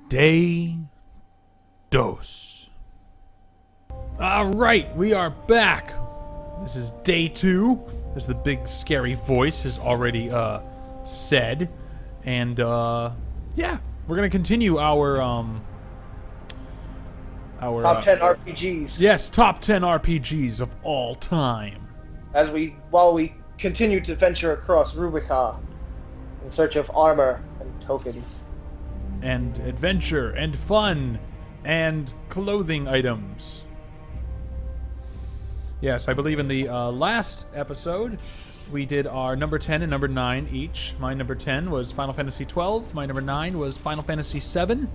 Day dos. All right, we are back. This is day 2, as the big scary voice has already said, and yeah, we're gonna continue our top 10 RPGs. Yes, top 10 RPGs of all time. While we continue to venture across Rubicon in search of armor and tokens. And adventure, and fun, and clothing items. Yes, I believe in the last episode, we did our number 10 and number 9 each. My number 10 was Final Fantasy 12. My number 9 was Final Fantasy 7.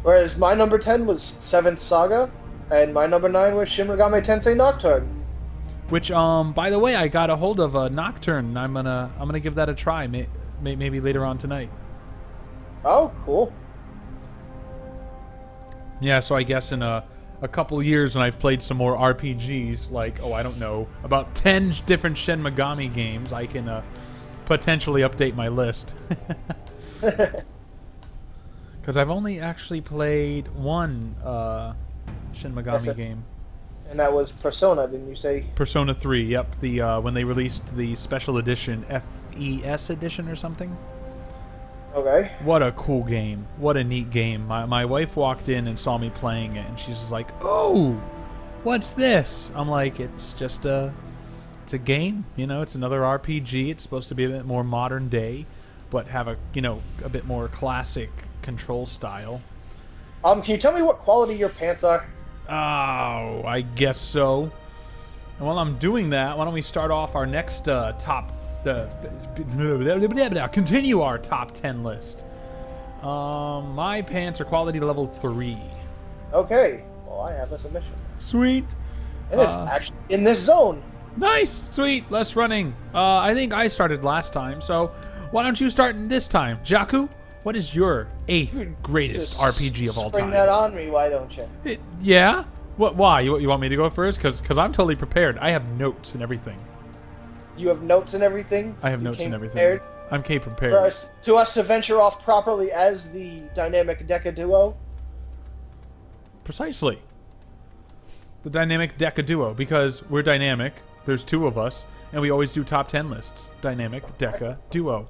Whereas my number 10 was 7th Saga, and my number 9 was Shin Megami Tensei Nocturne. Which, by the way, I got a hold of Nocturne. I'm gonna give that a try, maybe later on tonight. Oh, cool. Yeah, so I guess in a couple years when I've played some more RPGs, like, I don't know, about 10 different Shin Megami games, I can potentially update my list. Because I've only actually played one Shin Megami game. And that was Persona, didn't you say? Persona 3, yep. The when they released the special edition, FES edition or something. Okay. What a cool game. What a neat game. My wife walked in and saw me playing it, and she's just like, "Oh, what's this?" I'm like, it's a game, it's another RPG. It's supposed to be a bit more modern day, but have a bit more classic control style. Can you tell me what quality your pants are? Oh, I guess so. And while I'm doing that, why don't we start off our next continue our top 10 list. My pants are quality level 3. Okay. Well, I have a submission. Sweet. And it's actually in this zone. Nice. Sweet. Less running. I think I started last time, so why don't you start this time? Jakku, what is your 8th greatest RPG of all time? Spring that on me, why don't you? Yeah? What? Why? You want me to go first? Because I'm totally prepared. I have notes and everything. You have notes and everything? I have notes and everything. Prepared? I'm prepared. For us to venture off properly as the Dynamic Deca Duo? Precisely. The Dynamic Deca Duo, because we're dynamic, there's 2 of us, and we always do top 10 lists. Dynamic Deca Duo.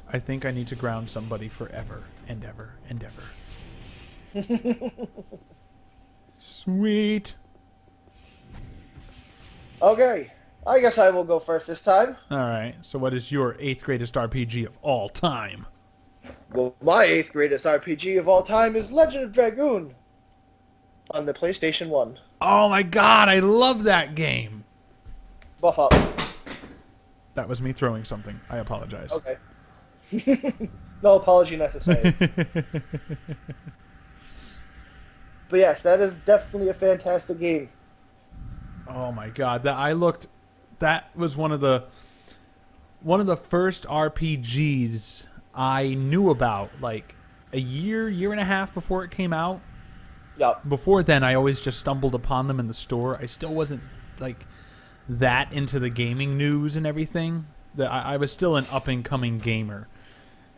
I think I need to ground somebody forever and ever and ever. Sweet. Okay. I guess I will go first this time. Alright, so what is your 8th greatest RPG of all time? Well, my 8th greatest RPG of all time is Legend of Dragoon on the PlayStation 1. Oh my god, I love that game! Buff up. That was me throwing something. I apologize. Okay. No apology necessary. But yes, that is definitely a fantastic game. Oh my god, that was one of the first RPGs I knew about, like a year and a half before it came out. Yup. Before then, I always just stumbled upon them in the store. I still wasn't like that into the gaming news and everything. I was still an up and coming gamer,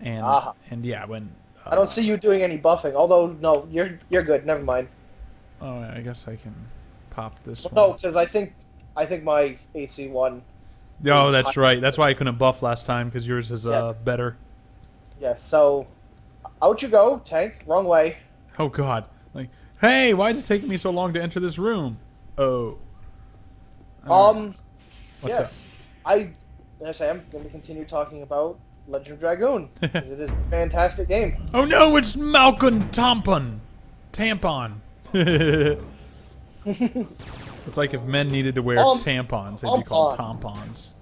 and yeah, when I don't see you doing any buffing. Although no, you're good. Never mind. Oh, I guess I can pop this one. No, because I think my AC1. Oh, that's right. That's why I couldn't buff last time, because yours is better. Yeah. So out you go, tank. Wrong way. Oh god. Like, hey, why is it taking me so long to enter this room? Oh. What's yes. up? I'm going to continue talking about Legend of Dragoon. It is a fantastic game. Oh no, it's Malcolm Tampon. It's like if men needed to wear tampons, they'd be called tampons.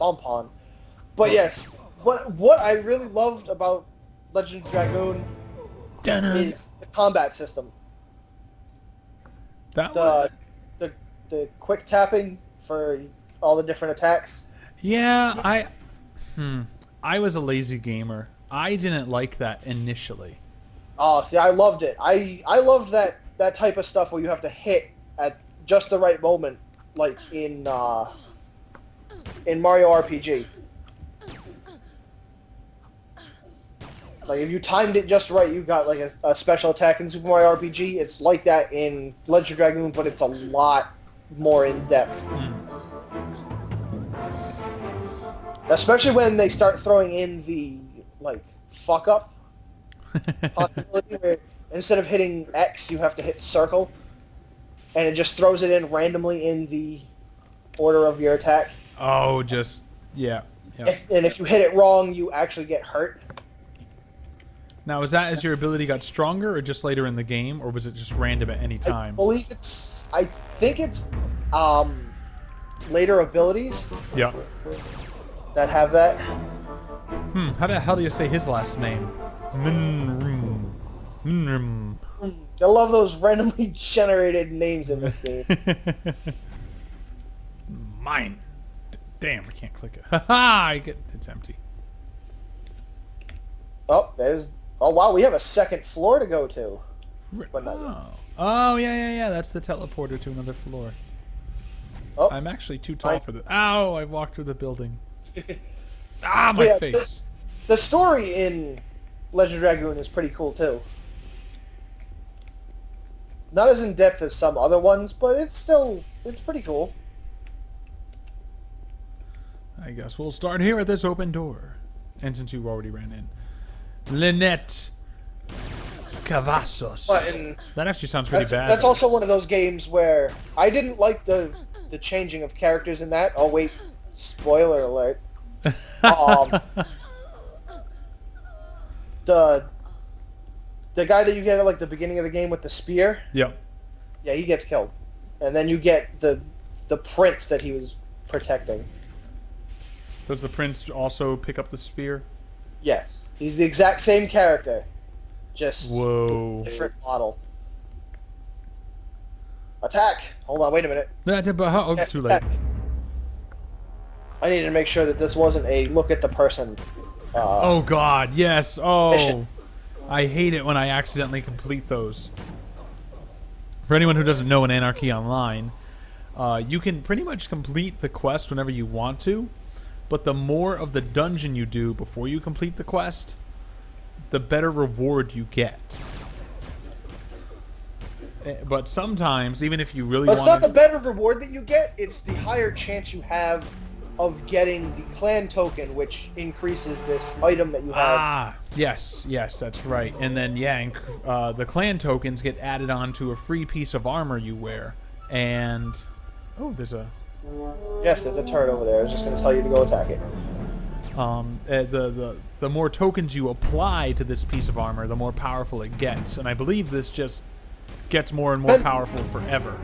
Tampon. But yes, what I really loved about Legend of Dragoon is the combat system. The quick tapping for all the different attacks. Yeah, I was a lazy gamer. I didn't like that initially. Oh, see, I loved it. I loved that type of stuff where you have to hit at just the right moment, like in Mario RPG. Like, if you timed it just right, you got, like, a special attack in Super Mario RPG. It's like that in Legend of Dragoon, but it's a lot more in-depth. Especially when they start throwing in the, like, fuck-up possibility, where instead of hitting X, you have to hit circle, and it just throws it in randomly in the order of your attack. Oh, just... Yeah. Yep. And if you hit it wrong, you actually get hurt. Now, is that as your ability got stronger, or just later in the game, or was it just random at any time? I think it's later abilities. Yeah. That have that. How the hell do you say his last name? Minrim. I love those randomly generated names in this game. Mine. Damn, I can't click it. Haha! It's empty. Oh, oh wow, we have a second floor to go to. But not yet. Oh, yeah. That's the teleporter to another floor. Oh, I'm actually too tall for this. Ow! I walked through the building. My face. The story in Legend of Dragoon is pretty cool too. Not as in depth as some other ones, but it's pretty cool. I guess we'll start here at this open door. And since you already ran in. Lynette Cavazos. That actually sounds pretty bad. That's also one of those games where I didn't like the changing of characters in that. Oh wait, spoiler alert. The guy that you get at like the beginning of the game with the spear. Yep. Yeah, he gets killed, and then you get the prince that he was protecting. Does the prince also pick up the spear? Yes, he's the exact same character, just whoa, different model. Attack! Hold on, wait a minute. Oh, yes, too late. I needed to make sure that this wasn't a look at the person. Oh God, yes. Oh, mission. I hate it when I accidentally complete those. For anyone who doesn't know in Anarchy Online, you can pretty much complete the quest whenever you want to, but the more of the dungeon you do before you complete the quest, the better reward you get. But sometimes, even if you really want, it's not the better reward that you get; it's the higher chance you have of getting the clan token, which increases this item that you have. Ah, yes, that's right. And then, the clan tokens get added on to a free piece of armor you wear. And, oh, there's a... Yes, there's a turret over there. I was just going to tell you to go attack it. The more tokens you apply to this piece of armor, the more powerful it gets. And I believe this just gets more and more powerful forever.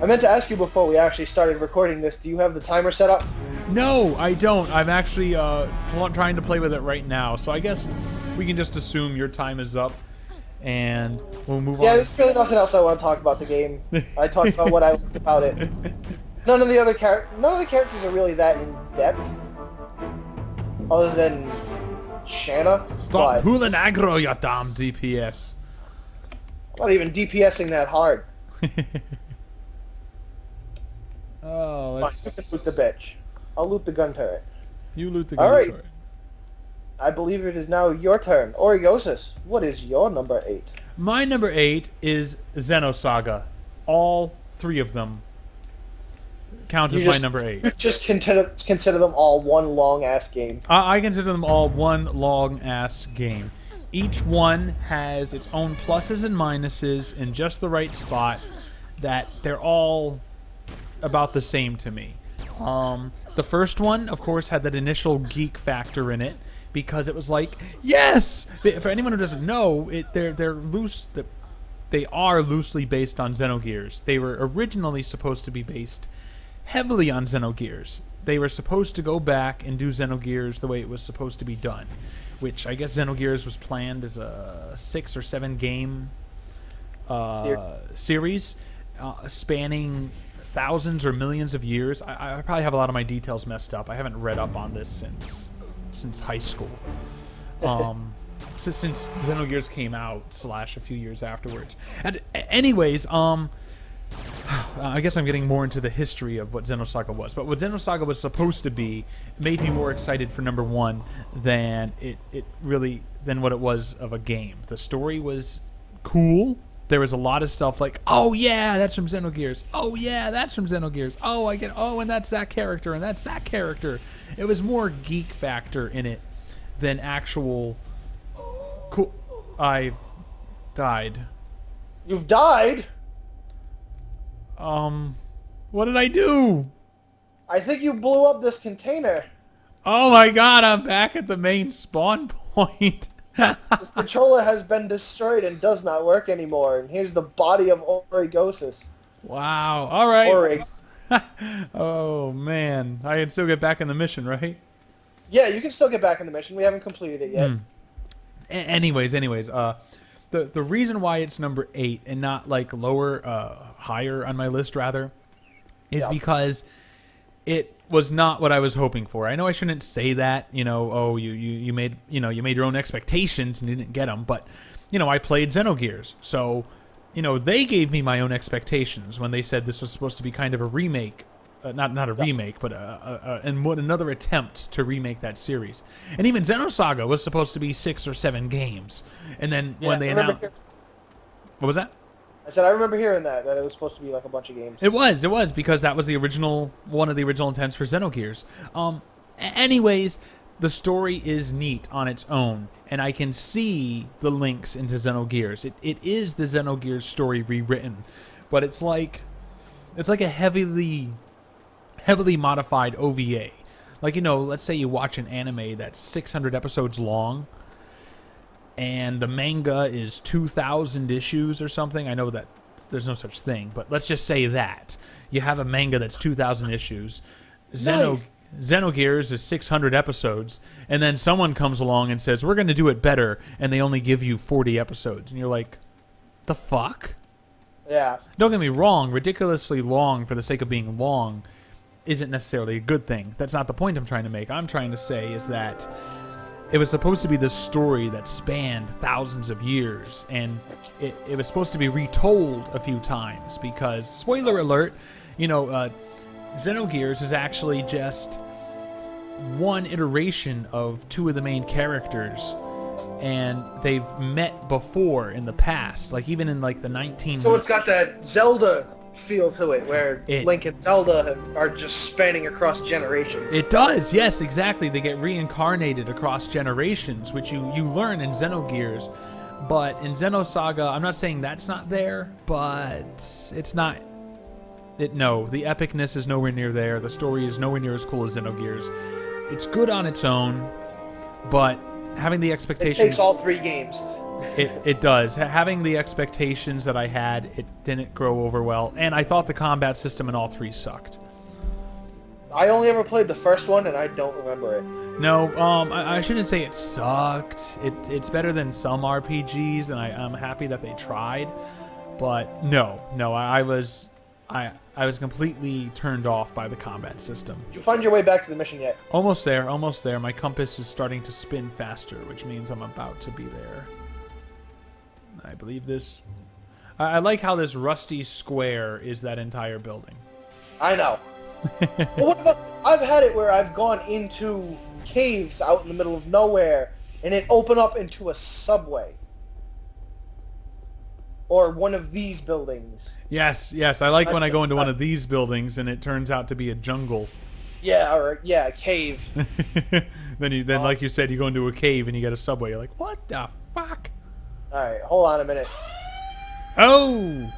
I meant to ask you before we actually started recording this, do you have the timer set up? No, I don't. I'm actually trying to play with it right now. So I guess we can just assume your time is up, and we'll move on. Yeah, there's really nothing else I want to talk about the game. I talked about what I liked about it. None of the characters are really that in depth, other than Shanna. Stop pulling aggro, you damn DPS. I'm not even DPSing that hard. Oh, let's... Fine, you can loot the bitch. I'll loot the gun turret. You loot the gun turret. I believe it is now your turn. Oriosis, what is your number 8? My number 8 is Xenosaga. All 3 of them count as my number 8. You just consider them all one long-ass game. I consider them all one long-ass game. Each one has its own pluses and minuses in just the right spot, that they're all about the same to me. The first one, of course, had that initial geek factor in it, because it was like, yes! For anyone who doesn't know, they are loosely based on Xenogears. They were originally supposed to be based heavily on Xenogears. They were supposed to go back and do Xenogears the way it was supposed to be done, which I guess Xenogears was planned as a 6 or 7 game series spanning thousands or millions of years. I probably have a lot of my details messed up. I haven't read up on this since high school. Since Xenogears came out / a few years afterwards. And anyways, I guess I'm getting more into the history of what Xenosaga was. But what Xenosaga was supposed to be made me more excited for number one than than what it was of a game. The story was cool. There was a lot of stuff like, oh yeah, that's from Xenogears. Oh yeah, that's from Xenogears. Oh, and that's that character, and that's that character. It was more geek factor in it than actual cool. I've died. You've died? What did I do? I think you blew up this container. Oh my god, I'm back at the main spawn point. This controller has been destroyed and does not work anymore. And here's the body of Origosis. Wow. All right. Orig. Oh man, I can still get back in the mission, right? Yeah, you can still get back in the mission. We haven't completed it yet. Anyways, the reason why it's number 8 and not like higher on my list rather, is because it was not what I was hoping for. I know I shouldn't say that, you made your own expectations and you didn't get them, but I played Xenogears, so they gave me my own expectations when they said this was supposed to be kind of a remake, not a remake, but another attempt to remake that series. And even Xenosaga was supposed to be 6 or 7 games, and then when they announced, what was that? I said I remember hearing that it was supposed to be like a bunch of games. It was because that was one of the original intents for Xenogears. Anyways, the story is neat on its own, and I can see the links into Xenogears. It is the Xenogears story rewritten, but it's like a heavily modified OVA. Like, let's say you watch an anime that's 600 episodes long, and the manga is 2,000 issues or something. I know that there's no such thing, but let's just say that. You have a manga that's 2,000 issues. Nice. Xenogears is 600 episodes, and then someone comes along and says, we're going to do it better, and they only give you 40 episodes. And you're like, the fuck? Yeah. Don't get me wrong, ridiculously long for the sake of being long isn't necessarily a good thing. That's not the point I'm trying to make. I'm trying to say is that it was supposed to be this story that spanned thousands of years, and it was supposed to be retold a few times because, spoiler alert, Xenogears is actually just one iteration of 2 of the main characters, and they've met before in the past, like even in like the 19... So it's got that Zelda feel to it, where Link and Zelda are just spanning across generations. It does, yes, exactly. They get reincarnated across generations, which you learn in Xenogears. But in Xenosaga, I'm not saying that's not there, but it's not... No, the epicness is nowhere near there. The story is nowhere near as cool as Xenogears. It's good on its own, but having the expectations... It takes all 3 games. It does. Having the expectations that I had, it didn't grow over well, and I thought the combat system in all 3 sucked. I only ever played the first one, and I don't remember it. No, I shouldn't say it sucked. It's better than some RPGs, and I'm happy that they tried. But no, I was completely turned off by the combat system. Did you find your way back to the mission yet? Almost there. My compass is starting to spin faster, which means I'm about to be there. I believe this... I like how this rusty square is that entire building. I know. Well, what about... I've had it where I've gone into caves out in the middle of nowhere, and it opened up into a subway. Or one of these buildings. Yes. I like when I go into one of these buildings and it turns out to be a jungle. Yeah, a cave. Then like you said, you go into a cave and you get a subway. You're like, what the fuck? Alright, hold on a minute. Oh!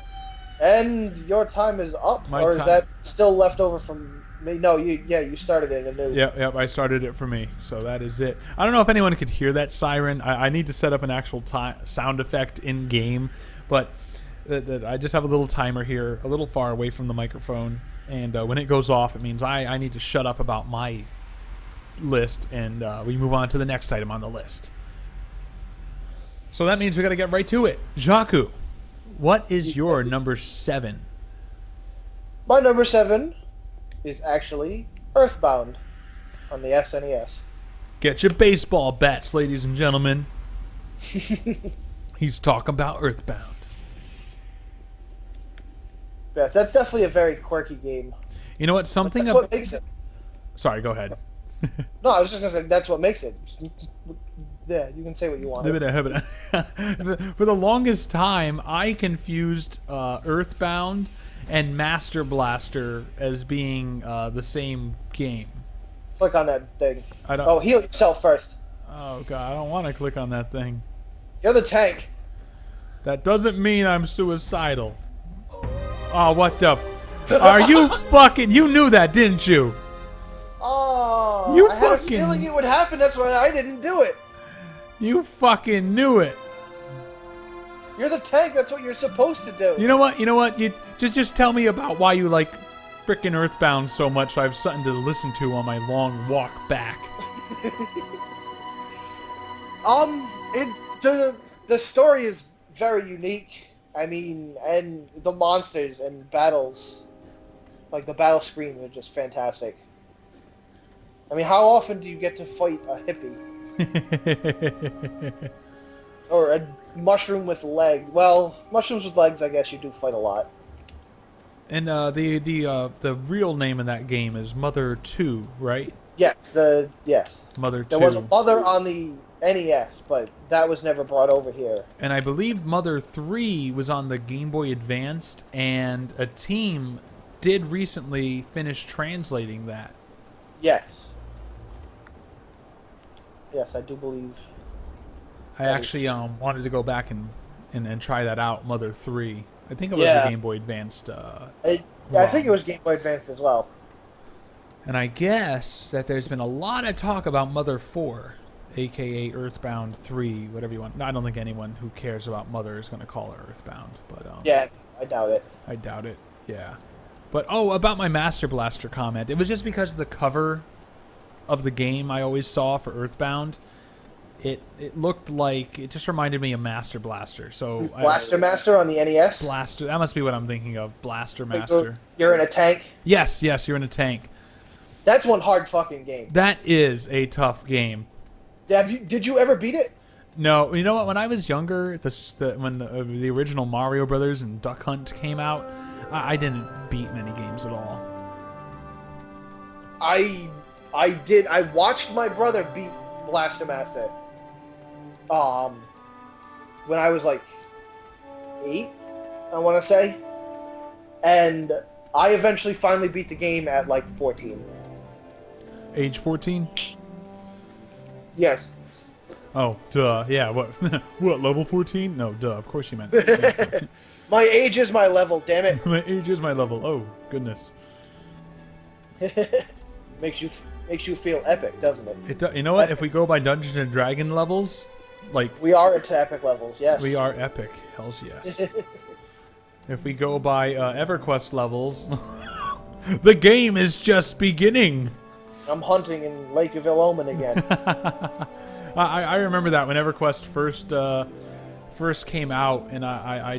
And your time is up? Or is that still left over from me? No, you started it anew. Yep, I started it for me. So that is it. I don't know if anyone could hear that siren. I need to set up an actual sound effect in-game. But I just have a little timer here, a little far away from the microphone. And when it goes off, it means I need to shut up about my list. And we move on to the next item on the list. So that means we got to get right to it. Jaku, what is your number 7? My number 7 is actually Earthbound on the SNES. Get your baseball bats, ladies and gentlemen. He's talking about Earthbound. Yes, that's definitely a very quirky game. You know what? Something. That's what makes it. Sorry, go ahead. No, I was just gonna say that's what makes it. Yeah, you can say what you want. For the longest time, I confused Earthbound and Master Blaster as being the same game. Click on that thing. I don't. Oh, heal yourself first. Oh god, I don't want to click on that thing. You're the tank. That doesn't mean I'm suicidal. Oh, what the? Are you fucking? You knew that, didn't you? Oh, You I had a fucking- feeling it would happen. That's why I didn't do it. You fucking knew it. You're the tank. That's what you're supposed to do. You know what? You know what? You just tell me about why you like frickin' Earthbound so much. So I have something to listen to on my long walk back. The story is very unique. I mean, and the monsters and battles, like the battle screens are just fantastic. I mean, how often do you get to fight a hippie? Or a mushroom with legs? Well, mushrooms with legs, I guess you do fight a lot. And the real name in that game is Mother 2, right? Yes, yes. Mother 2. There was a Mother on the NES, but that was never brought over here. And I believe Mother 3 was on the Game Boy Advanced, and a team did recently finish translating that. Yes. Yes, I do believe. I actually wanted to go back and try that out, Mother 3. I think it was a Game Boy Advanced. I think it was Game Boy Advance as well. And I guess that there's been a lot of talk about Mother 4, a.k.a. Earthbound 3, whatever you want. No, I don't think anyone who cares about Mother is going to call it Earthbound. But yeah, I doubt it. I doubt it, yeah. But, about my Master Blaster comment. It was just because the cover of the game I always saw for Earthbound, it looked like, it just reminded me of Master Blaster. So Blaster Master on the NES? Blaster, that must be what I'm thinking of. Blaster Master. You're in a tank? Yes, you're in a tank. That's one hard fucking game. That is a tough game. Did you ever beat it? No, you know what? When I was younger, when the original Mario Brothers and Duck Hunt came out, I didn't beat many games at all. I did. I watched my brother beat Blaster Master. When I was like 8, I want to say, and I eventually finally beat the game at like 14. Age 14? Yes. Oh, duh. Yeah, what? What, level 14? No, duh. Of course you meant. My age is my level, damn it. My age is my level. Oh, goodness. Makes you feel epic, doesn't it? You know what? If we go by Dungeons and Dragon levels, like... We are at epic levels, yes. We are epic. Hells yes. If we go by EverQuest levels, the game is just beginning. I'm hunting in Lake of Ill-Omen again. I remember that when EverQuest first came out, and I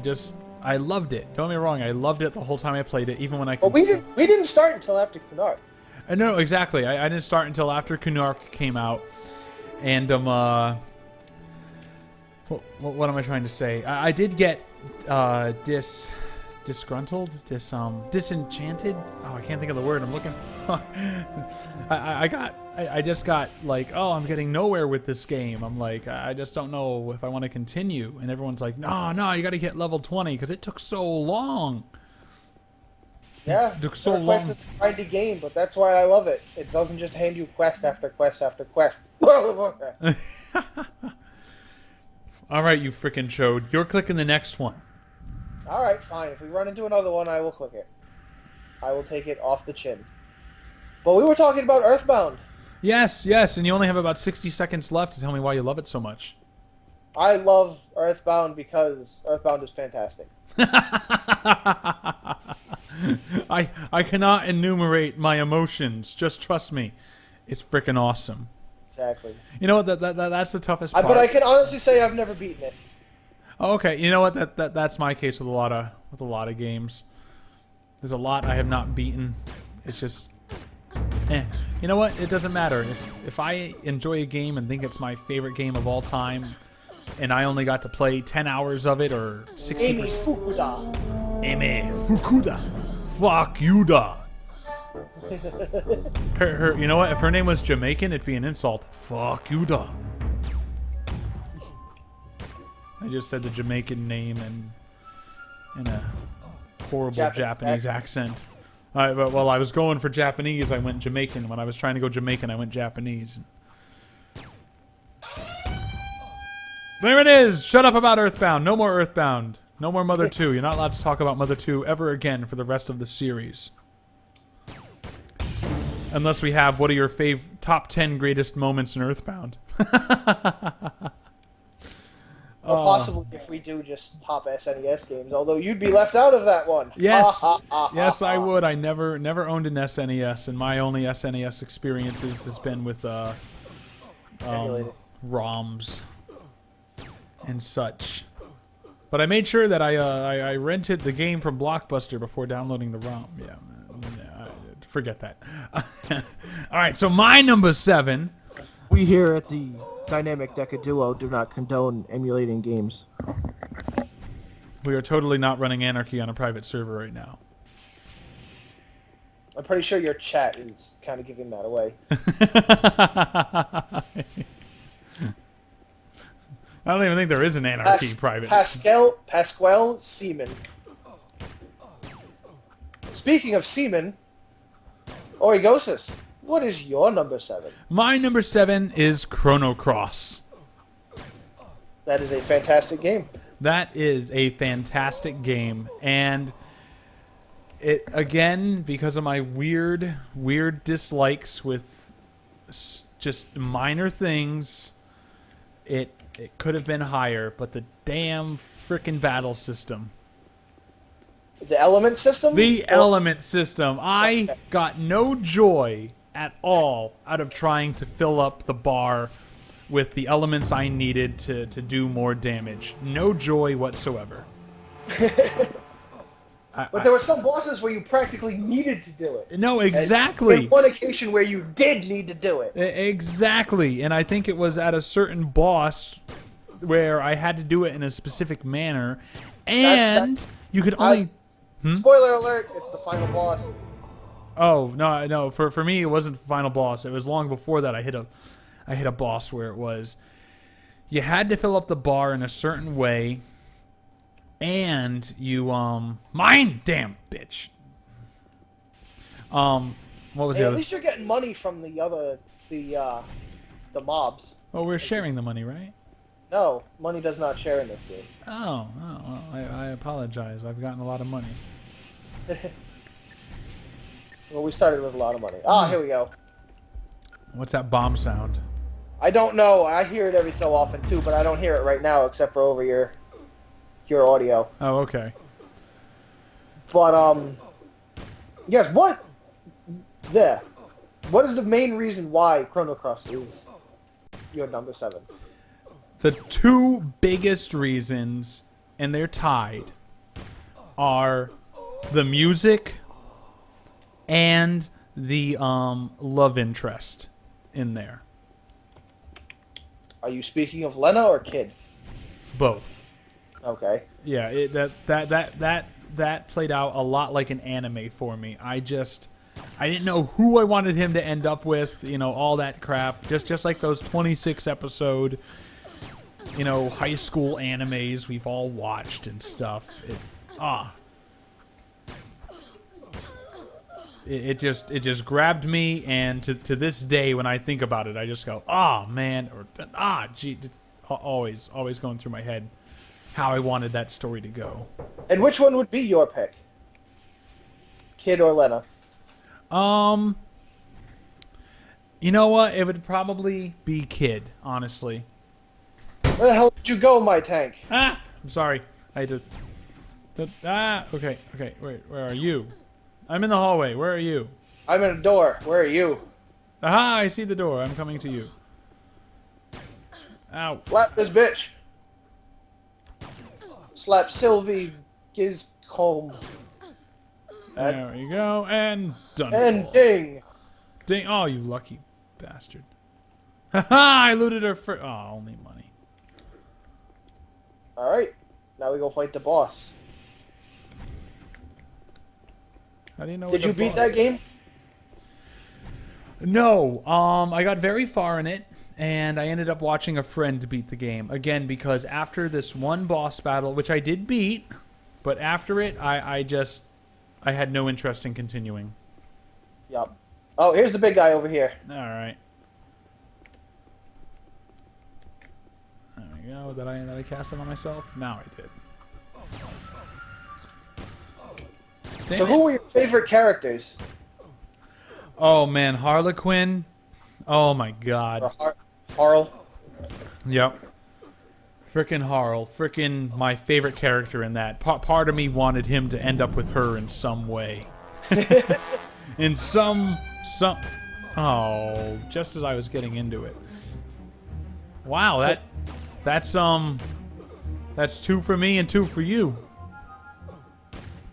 loved it. Don't get me wrong, I loved it the whole time I played it, even when I. But we didn't start until after Kunark. No, exactly. I didn't start until after Kunark came out, and what am I trying to say? I did get disgruntled, disenchanted. Oh, I can't think of the word I'm looking. I just got like, oh, I'm getting nowhere with this game. I'm like, I just don't know if I want to continue. And everyone's like, no, you got to get level 20 because it took so long. Yeah, it took so long. It's a grindy game, but that's why I love it. It doesn't just hand you quest after quest after quest. All right, you frickin' chode. You're clicking the next one. All right, fine. If we run into another one, I will click it. I will take it off the chin. But we were talking about Earthbound. Yes, and you only have about 60 seconds left to tell me why you love it so much. I love Earthbound because Earthbound is fantastic. I cannot enumerate my emotions. Just trust me. It's freaking awesome. Exactly. You know what? That's the toughest part. But I can honestly say I've never beaten it. Oh, okay. You know what? That's my case with a lot of games. There's a lot I have not beaten. It's just, You know what? It doesn't matter. If I enjoy a game and think it's my favorite game of all time, and I only got to play 10 hours of it or 60%. Eme Fukuda. Fuck you da. Her, you know what? If her name was Jamaican, it'd be an insult. Fuck you da. I just said the Jamaican name in a horrible Japanese accent. But while I was going for Japanese, I went Jamaican. When I was trying to go Jamaican, I went Japanese. There it is! Shut up about Earthbound. No more Earthbound. No more Mother 2. You're not allowed to talk about Mother 2 ever again for the rest of the series. Unless we have what are your top 10 greatest moments in Earthbound. Or possibly if we do just top SNES games, although you'd be left out of that one. Yes, yes, I would. I never owned an SNES, and my only SNES experiences has been with ROMs and such. But I made sure that I rented the game from Blockbuster before downloading the ROM. Yeah, forget that. All right, so my number 7. We here at the Dynamic Deca Duo do not condone emulating games. We are totally not running Anarchy on a private server right now. I'm pretty sure your chat is kind of giving that away. I don't even think there is an Anarchy private. Pasquale Seaman. Speaking of Seaman, Origosis, what is your number 7? My number 7 is Chrono Cross. That is a fantastic game. That is a fantastic game, and it again, because of my weird dislikes with just minor things, it could have been higher, but the damn frickin' battle system. The element system? The element system. I got no joy at all out of trying to fill up the bar with the elements I needed to do more damage. No joy whatsoever. But there were some bosses where you practically needed to do it. No, exactly. And one occasion where you did need to do it. Exactly. And I think it was at a certain boss where I had to do it in a specific manner. And you could only... Spoiler alert, it's the final boss. Oh, no. For me, it wasn't the final boss. It was long before that I hit a boss where it was... You had to fill up the bar in a certain way... And you, mine, damn bitch. What was the other? At least you're getting money from the mobs. Oh, we're sharing the money, right? No, money does not share in this game. Oh, well, I apologize. I've gotten a lot of money. Well, we started with a lot of money. Here we go. What's that bomb sound? I don't know. I hear it every so often too, but I don't hear it right now except for over your audio. Oh, okay. But yes. What is the main reason why Chrono Cross is your number 7? The two biggest reasons, and they're tied, are the music and the love interest in there. Are you speaking of Lena or Kid? Both. Okay. Yeah, that played out a lot like an anime for me. I didn't know who I wanted him to end up with, all that crap. Just like those 26 episode, high school animes we've all watched and stuff. It just grabbed me, and to this day when I think about it, I just go, man, or gee, it's always going through my head how I wanted that story to go. And which one would be your pick? Kid or Lena? You know what? It would probably be Kid, honestly. Where the hell did you go, my tank? I'm sorry. I had to... Okay. Wait, where are you? I'm in the hallway. Where are you? I'm in a door. Where are you? Aha, I see the door. I'm coming to you. Ow. Slap this bitch. Slap Sylvie Gizcombe. There we go, and done. And ding. Ding. Oh, you lucky bastard. Haha, I looted her for... Oh, only money. Alright. Now we go fight the boss. How do you know? Did you beat that game? No. I got very far in it, and I ended up watching a friend beat the game again because after this one boss battle, which I did beat, but after it, I had no interest in continuing. Yup. Oh, here's the big guy over here. All right. There we go. Did I cast it on myself? Now I did. So who were your favorite characters? Oh man, Harlequin. Oh my god. Or Harl? Yep. Frickin' Harl. Frickin' my favorite character in that. Part of me wanted him to end up with her in some way. In some... Oh, just as I was getting into it. Wow, that's 2 for me and 2 for you.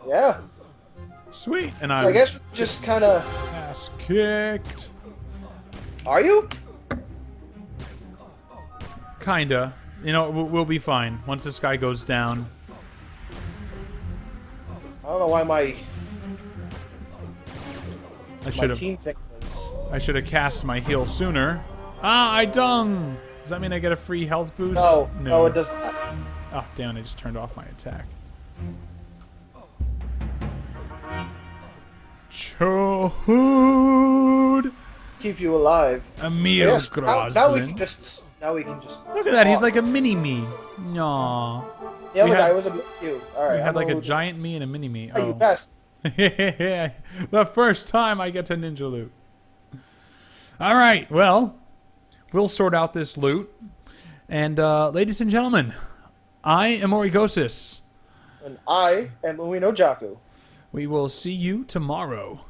Yeah. Sweet. And So I guess we just kind of... ass kicked. Are you? Kinda. You know, we'll be fine once this guy goes down. I don't know why my I team thing was... should have cast my heal sooner. Ah, I dung. Does that mean I get a free health boost? No, it does not. Oh, damn it, I just turned off my attack. Chode! Keep you alive. Emil Yes, now we Groslin. can just... Now we can just... Look at that, he's like a mini-me. No. The other we guy had- was a bit cute. Alright, We had like a giant... giant me and a mini-me. Oh, you passed. The first time I get to ninja loot. Alright, well, we'll sort out this loot. And, ladies and gentlemen, I am Origosis. And I am Ueno Jaku. We will see you tomorrow.